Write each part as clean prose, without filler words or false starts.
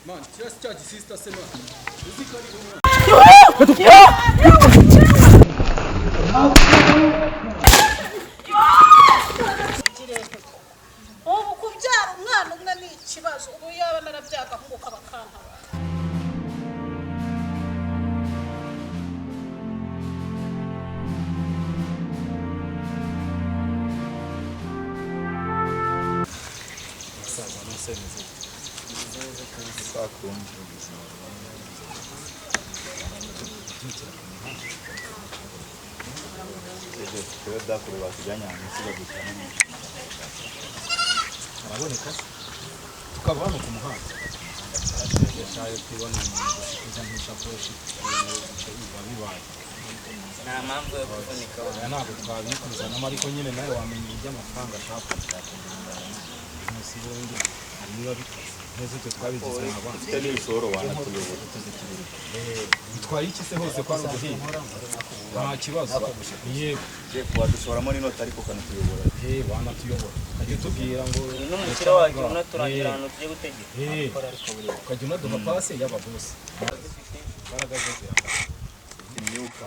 Man, just charge sister sema. Ubu kubyara umwana umwe ni ikibazo. Ubu yaba narabyaga ngo kabakanta. Araboneka tukava hano ku muhanda yashaye kwibona kuza nk'ishakoshi bibaye nta mpamvu yo kuvunika oya ntabwo twabikuzanamo ariko nyine nawe wamenya iby'amafaranga ashaka munsi y'ubundi niba bikaze neza ibyo twabigize abana ufite n'ibishoro wanatuyobora bitwaye iki se hose kwa ruguhinga nta kibazo yego wadushoramo n'inota ariko ukanatuyobora wanatuyobora ukajya utubwira ngo n'umukire wacu unaturangira ahantu tugiye gutegeka ukajya unaduha pase y'ababosi imbaraga ze imyuka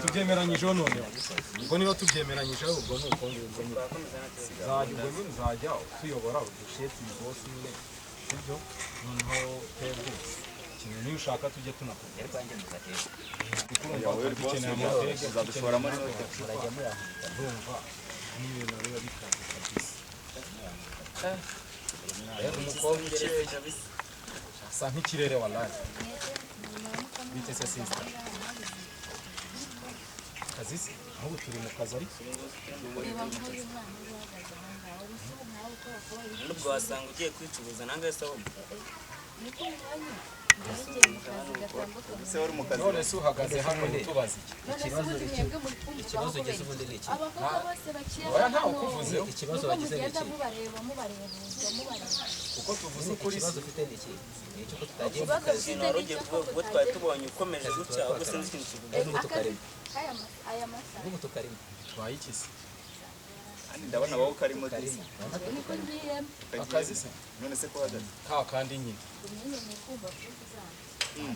tubyemeranyijeho noneho ubwo niba tubyemeranyijeho ubwo ni uko ngubwo nzajya tuyobora udusheti bosi nyine sibyo noneho twebwe ikintu niyo ushaka tujye tunakubwira dukeneye amateka uzadushoramo n'inota urumva n'ibintu biba bikaze kabisa umukobwa ukeye asa nk'ikirere wallahi bite se sister kazisi aho turi mu kazi ariko nubwo wasanga ugiye kwicuruza nange se se wari mu kazi none se uhagaze hano utubaza ikibazo ugeze ubundi ni iki oya ntawe ukuvuze ikibazo wagize ni iki kuko tuvuze ukuri ikibazo ufite ni iki ni icyo tutagiye mu kazi wari ugiye kuvuga ubwo twari tubonye ukomeje gutya ahubwo sinzi ikintu kivuga n'ubu tukarimo twaye iki se ndabona wowe karimo karimo akazi se none se ko hagaze ka kandi nyine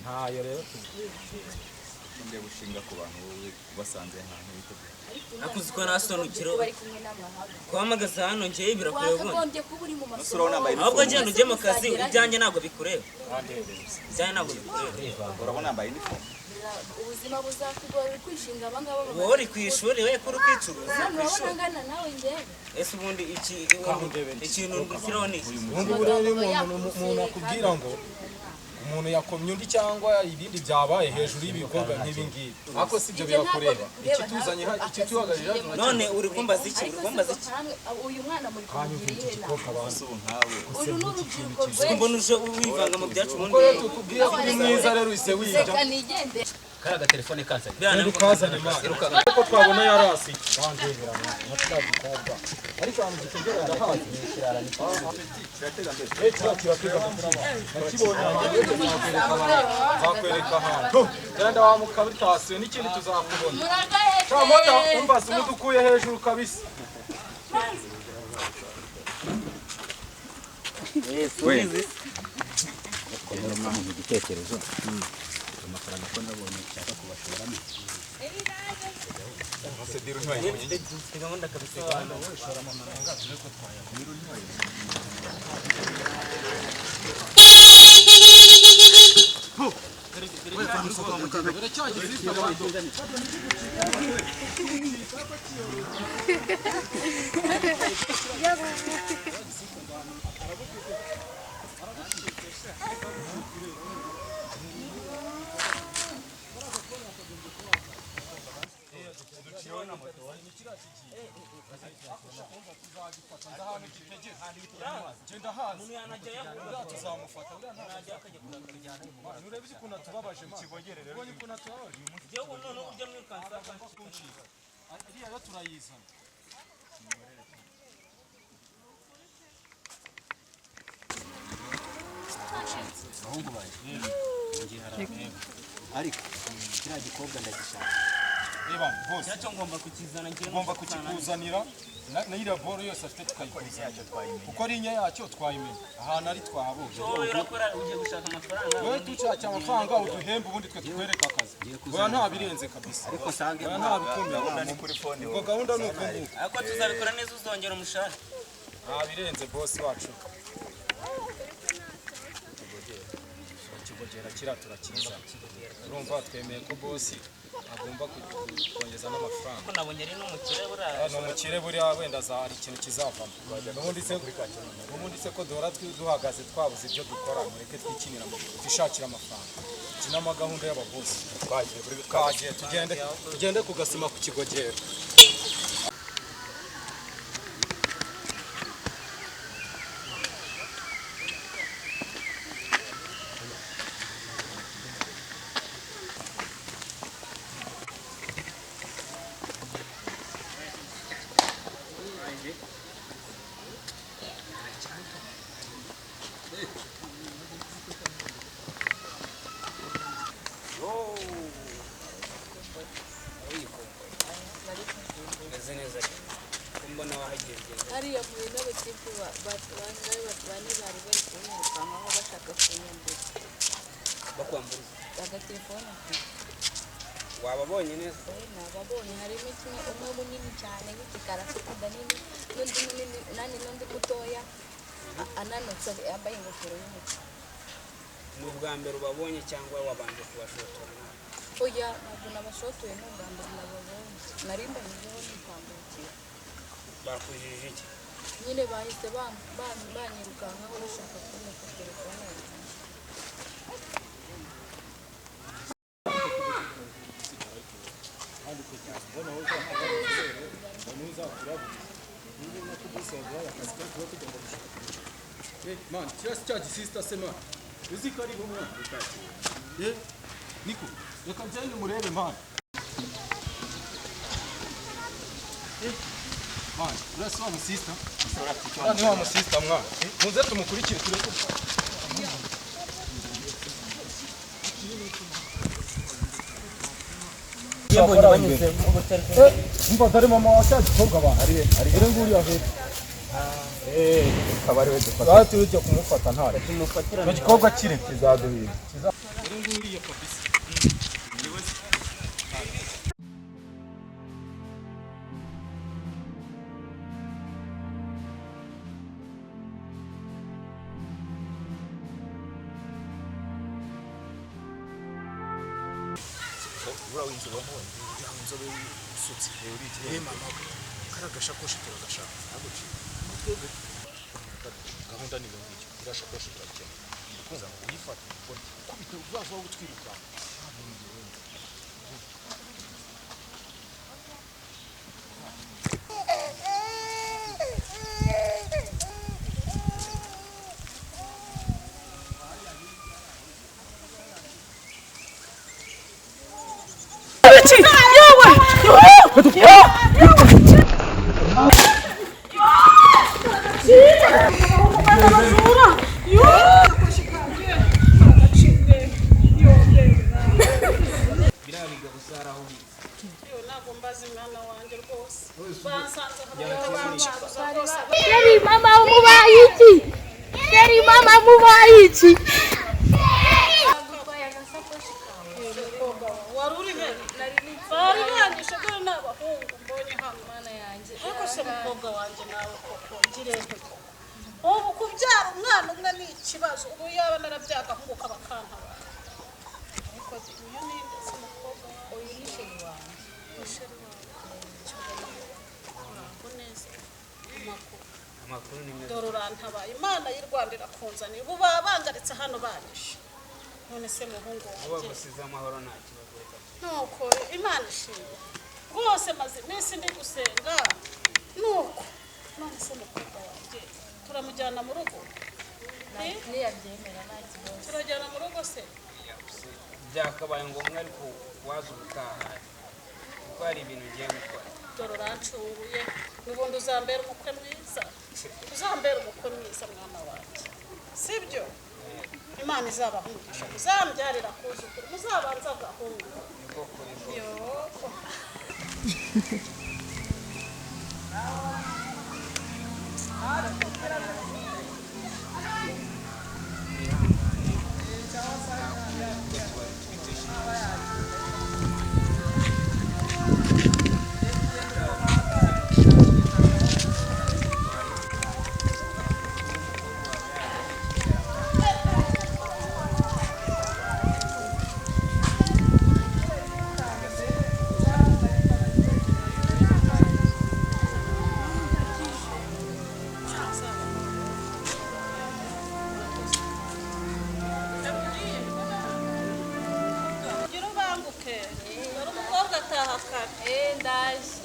ntayo rero ngiye gushinga ku bantu wowe basanze ahantu biteguye nakuzi ko nasonukiro kuhamagaza hano ngiye birakureba ubundi ahubwo genda ujye mu kazi ibyanjye ntabwo bikureba ibyanjye ntabwo bikureba urabona yambaye inifomu ubuzima buzakugora kwishinga abangaba wowe uri ku ishuri we kuri kwicuruza ku ishuri ngana nawe njyewe ese ubundi ikintu ndikiraho ni iki ubu rero umuntu akubwira ngo umuntu yakomye undi cyangwa ibindi byabaye hejuru y'ibikorwa nk'ibi ngibi ariko si ibyo birakureba ikituzanye ikituhagarira none uri kumbaza iki uyu mwana muri kanyumvira igikobwa abantu nkawe uru ni urubyiruko mbona uje wivanga mu byacu ubundi rero tukubwira ko uri mwiza rero ise wija kari agatelefone kansa rero kazanye imana ariko twabona yarasi bandebera natagikobwa ariko abantu gitogera ndahazi kirara ni zakwereka ahantu genda wamukabitasiyo n'ikindi tuzakubona camota umvase umudukuye hejuru kabisa mu gitekerezo amafaranga ko nabonye nshaka kubashoramo gahunda kabisa hano ushoramo amafaranga turi ko twayagura ariko kiriya gikobwa ndagishaka reba bose Cyacho ngomba kukizana ngiye ugomba kukikuzanira na iriya boro yose afite tukayikuzanira kuko ari inye yacyo twayimenya ahantu ari twahabonye wowe urakora ugiye gushaka amafaranga wowe dushakira amafaranga uduhembe ubundi twe tukwereka akazi oya nta birenze kabisa ariko sange oya nta bikomeye ni kuri fone ubwo gahunda ni uko nguko ariko tuzabikora neza uzongera umushahara nta birenze bosi wacu ikigogera kiriya turakiza urumva twemeye ko bosi agomba kongeza n'amafaranga ko nabonye ari n'umukire buriya ni umukire buriya wenda hari ikintu kizavamo ubundi se ko duhora duhagaze twabuze ibyo dukora mureke twikinira twishakira amafaranga iki ni amagahunda y'ababosi twagiye tugende ku gasima ku kigogero meze neza mbona wahageze hariya muri n'abatipe bangaye bane bari bari kunyirukankaho bashaka kunyambura bakwamburiza agatelefone wababonye neza nababonye harimo kimwe umwe munini cyane w'igikara afite inda nini n'undi munini n'undi mutoya ananutse yambaye ingofero y'umukara ni ubwa mbere ubabonye cyangwa wabanje kubashotora oya ntabwo nabashotoye ni ubwa mbere nababonye nari mbanyuzeho nitambukira bakujije iki nyine bahise banyirukankaho bashaka kunyaka telefone yanjye man kiriya si cya gisisita se man uzi ko ari bumwe niko reka ngende murebe man man uriya si wa musisita uriya ni wa musisita mwana muze tumukurikire turebe yabonye banyuze mu butelefone umva dore mama wa cya gikobwa ba ari nguriya hepfo akaba ari we dufata aha tujya kumufata ntare tumufatira icyo gikobwa kiri kizaduhira ari nguriya kabisa uriya w'inzobe wamubonye inzobe usutse mama kari agashakoshi turagashaka gahunda ni iyo ngicyo iriya shakoshi turakeneye kuza ngo uyifate ukubite vuba vuba gutwiruka Dari mama mubaye iki? Dari mama mubaye iki? wari uri he bari bangisha dore n'abahungu mbonye hano Mana yanjye. ariko se mukobwa wanjye nawe koko ngirente ubu kubyara umwana umwe ni ikibazo ubu yaba narabyaga ahungu kabakantabara ariko uyu ni nde se mukobwa wawe Uyu ni sheri wanjye. musheri wawe uraho neza amakuru ni meza dore urantabaye imana y'u Rwanda irakunzaniye ubu baba bangaritse hano banyishe none se muhungu uba wanjye gusize amahoro nta kibazo reka nuko imana ishimwe rwose maze iminsi ndi gusenga nuko none se mukobwa wanjye turamujyana mu rugo Niyabyemera nta kibazo. turajyana mu rugo se byakabaye ngombwa ariko waza ubutaha kuko hari ibintu ugiye gukora dore urancunguye n'ubundi uzambera umukwe mwiza uzambera umukwe mwiza mwana wanjye sibyo imana izabahungisha muzambyarira kuzukuru muzabanza agahungu niko kuri yo Gira ubanguke dore umukobwa ataha kare ndaje